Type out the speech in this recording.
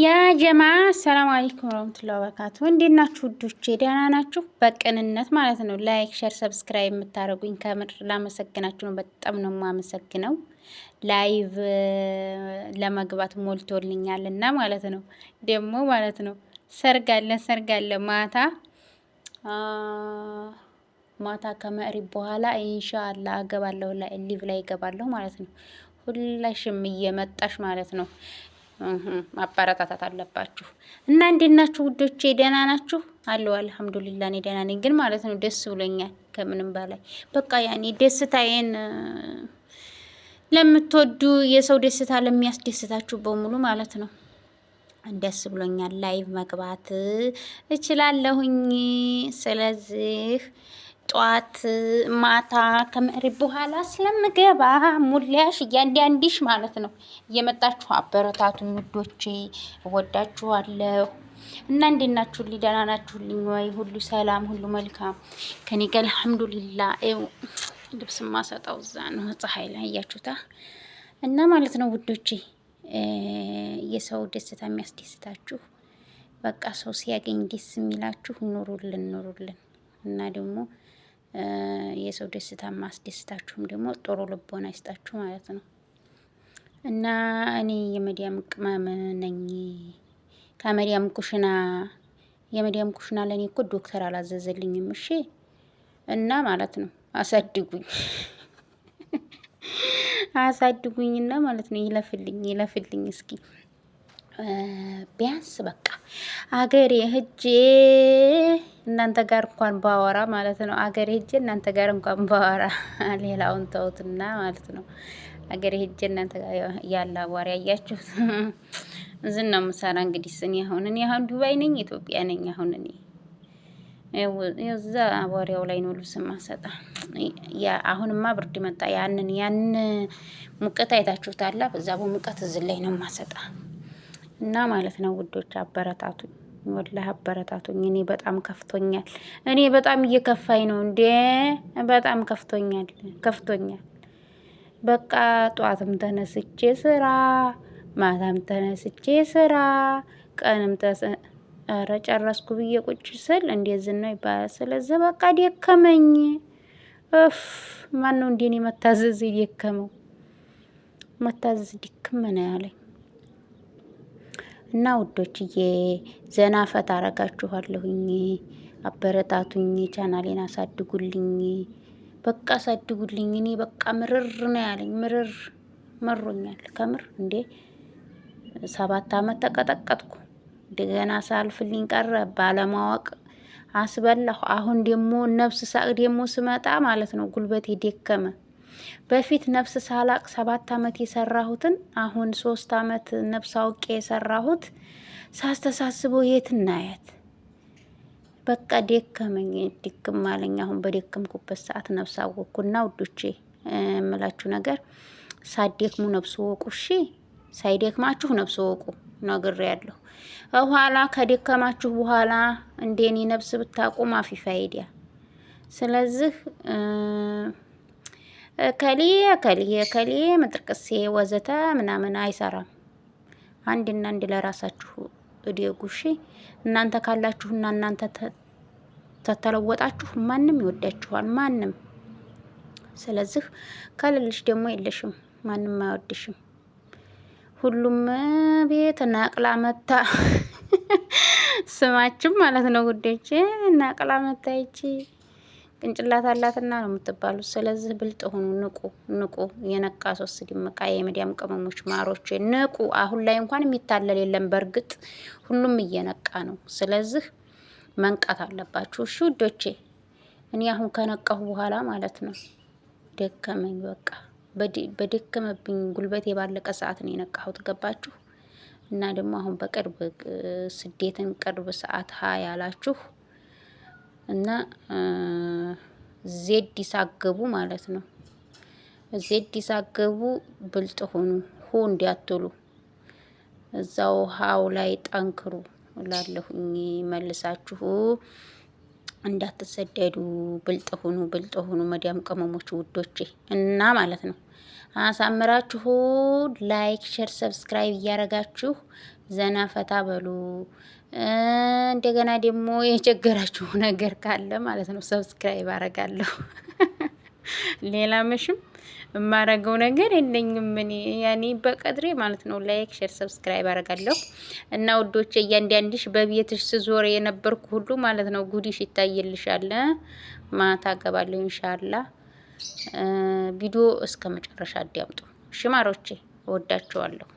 ያ ጀማ ሰላም አለይኩም ወራህመቱላሂ ወበረካቱ። እንዴት ናችሁ ውዶቼ? ደህና ናችሁ? በቅንነት ማለት ነው ላይክ፣ ሼር፣ ሰብስክራይብ የምታደርጉኝ ከምር ላመሰግናችሁ ነው። በጣም ነው የማመሰግነው። ላይቭ ለመግባት ሞልቶልኛልና ማለት ነው። ደግሞ ማለት ነው ሰርጋለ ማታ ከመዕሪብ በኋላ ኢንሻአላህ እገባለሁ፣ ሊቭ ላይ እገባለሁ ማለት ነው። ሁላሽም እየመጣሽ ማለት ነው ማበረታታት አለባችሁ። እና እንዴት ናችሁ ውዶቼ? ደህና ናችሁ? አለው አልሐምዱሊላህ እኔ ደህና ነኝ። ግን ማለት ነው ደስ ብሎኛል ከምንም በላይ በቃ ያኔ ደስታዬን ለምትወዱ የሰው ደስታ ለሚያስደስታችሁ በሙሉ ማለት ነው ደስ ብሎኛል። ላይቭ መግባት እችላለሁኝ። ስለዚህ ጧት ማታ ከመዕሪብ በኋላ ስለምገባ ሙሊያሽ እያንዳንዲሽ ማለት ነው እየመጣችሁ አበረታቱኝ ውዶቼ፣ እወዳችኋለሁ። እና እንዴት ናችሁልኝ? ደህና ናችሁልኝ ወይ? ሁሉ ሰላም፣ ሁሉ መልካም ከኔ ጋር አልሐምዱሊላህ። ልብስ ማሰጣው እዛ ነው ፀሐይ ላይ እያችሁታ። እና ማለት ነው ውዶቼ የሰው ደስታ የሚያስደስታችሁ በቃ ሰው ሲያገኝ ደስ የሚላችሁ ኑሩልን። እና ደግሞ የሰው ደስታ ማስደስታችሁም ደግሞ ጥሩ ልቦና ይስጣችሁ ማለት ነው። እና እኔ የመዲያም ቅመም ነኝ ከመዲያም ኩሽና። የመዲያም ኩሽና ለኔ እኮ ዶክተር አላዘዘልኝም። እሺ እና ማለት ነው አሳድጉኝና ማለት ነው ይለፍልኝ እስኪ ቢያንስ በቃ አገሬ ሄጄ እናንተ ጋር እንኳን ባወራ ማለት ነው። አገሬ ሄጄ እናንተ ጋር እንኳን ባወራ ሌላውን ተውትና ማለት ነው። አገሬ ሄጄ እናንተ ጋር ያለ አዋሪ ያያችሁት እዚህ ነው የምሰራ። እንግዲህ እኔ አሁን ዱባይ ነኝ፣ ኢትዮጵያ ነኝ። አሁን እኔ እዛ አዋሪያው ላይ ነው ልብስ ማሰጣ። አሁንማ ብርድ መጣ። ያን ሙቀት አይታችሁታላ። በዛ በሙቀት እዚህ ላይ ነው ማሰጣ። እና ማለት ነው ውዶች አበረታቱኝ፣ ወላሂ አበረታቱኝ። እኔ በጣም ከፍቶኛል። እኔ በጣም እየከፋኝ ነው እንዴ! በጣም ከፍቶኛል። በቃ ጧትም ተነስቼ ስራ፣ ማታም ተነስቼ ስራ፣ ቀንም ኧረ ጨረስኩ ብዬ ቁጭ ስል እንደዚህ ነው ይባላል። ስለዚህ በቃ ደከመኝ። ማን ነው እንደኔ መታዘዝ የደከመው? መታዘዝ ድክም ነው ያለኝ። እና ውዶችዬ ዘና ፈታ አረጋችኋለሁኝ። አበረታቱኝ፣ ቻናሌን አሳድጉልኝ፣ በቃ አሳድጉልኝ። እኔ በቃ ምርር ነው ያለኝ፣ መሮኛል ከምር እንዴ 7 አመት ተቀጠቀጥኩ። እንደገና ሳልፍልኝ ቀረ ባለማወቅ አስበላሁ። አሁን ደግሞ ነፍስ ሳቅ ደግሞ ስመጣ ማለት ነው ጉልበቴ ደከመ። በፊት ነፍስ ሳላቅ 7 አመት የሰራሁትን አሁን 3 አመት ነፍስ አውቄ የሰራሁት ሳስተሳስበው የትና የት በቃ ደከመኝ፣ ድክም አለኝ። አሁን በደከምኩበት ሰዓት ነፍስ አወቅኩና ውዶቼ እምላችሁ ነገር ሳትደክሙ ነፍስ ወቁ። እሺ ሳይደክማችሁ ነፍስ ወቁ ነግሬያለሁ። በኋላ ከደከማችሁ በኋላ እንደኔ ነፍስ ብታቆም አፊ ፋይዳ። ስለዚህ ከሊ መጥርቅሴ ወዘተ ምናምን አይሰራም። አንድና አንድ ለራሳችሁ እደጉ። እሺ እናንተ ካላችሁና እናንተ ተተለወጣችሁ ማንም ይወዳችኋል፣ ማንም። ስለዚህ ከሌለሽ ደግሞ የለሽም፣ ማንም አይወድሽም። ሁሉም ቤት ናቅላ መታ ስማችሁ ማለት ነው ጉዴች ናቅላ መታ ይቺ ቅንጭላት አላትና ነው የምትባሉት። ስለዚህ ብልጥ ሁኑ፣ ንቁ። የነቃ ሶስት ድምቃ የመዲያም ቅመሞች ማሮች ንቁ። አሁን ላይ እንኳን የሚታለል የለም። በእርግጥ ሁሉም እየነቃ ነው። ስለዚህ መንቃት አለባችሁ። እሺ ውዶቼ እኔ አሁን ከነቃሁ በኋላ ማለት ነው ደከመኝ። በቃ በደከመብኝ ጉልበት የባለቀ ሰዓት ነው የነቃሁት። ገባችሁ? እና ደግሞ አሁን በቅርብ ስደትን ቅርብ ሰዓት ያላችሁ እና ዜድ ይሳገቡ ማለት ነው። ዜድ ይሳገቡ ብልጥ ሆኑ። እንዲያትሉ እዛው ሃው ላይ ጠንክሩ እላለሁኝ። መልሳችሁ እንዳትሰደዱ ብልጥ ሁኑ መዲያም ቅመሞች ውዶቼ። እና ማለት ነው አሳምራችሁ ላይክ፣ ሼር፣ ሰብስክራይብ እያረጋችሁ ዘና ፈታ በሉ። እንደገና ደግሞ የቸገራችሁ ነገር ካለ ማለት ነው ሰብስክራይብ አረጋለሁ። ሌላ መሽም የማረገው ነገር የለኝም። እኔ ያኔ በቀድሬ ማለት ነው ላይክ፣ ሼር፣ ሰብስክራይብ አረጋለሁ። እና ውዶቼ እያንዳንድሽ በቤትሽ ስዞር የነበርኩ ሁሉ ማለት ነው ጉዲሽ ይታይልሻል። ማታ ገባለሁ ኢንሻአላህ። ቪዲዮ እስከ መጨረሻ አዳምጡ። ሽማሮቼ እወዳቸዋለሁ።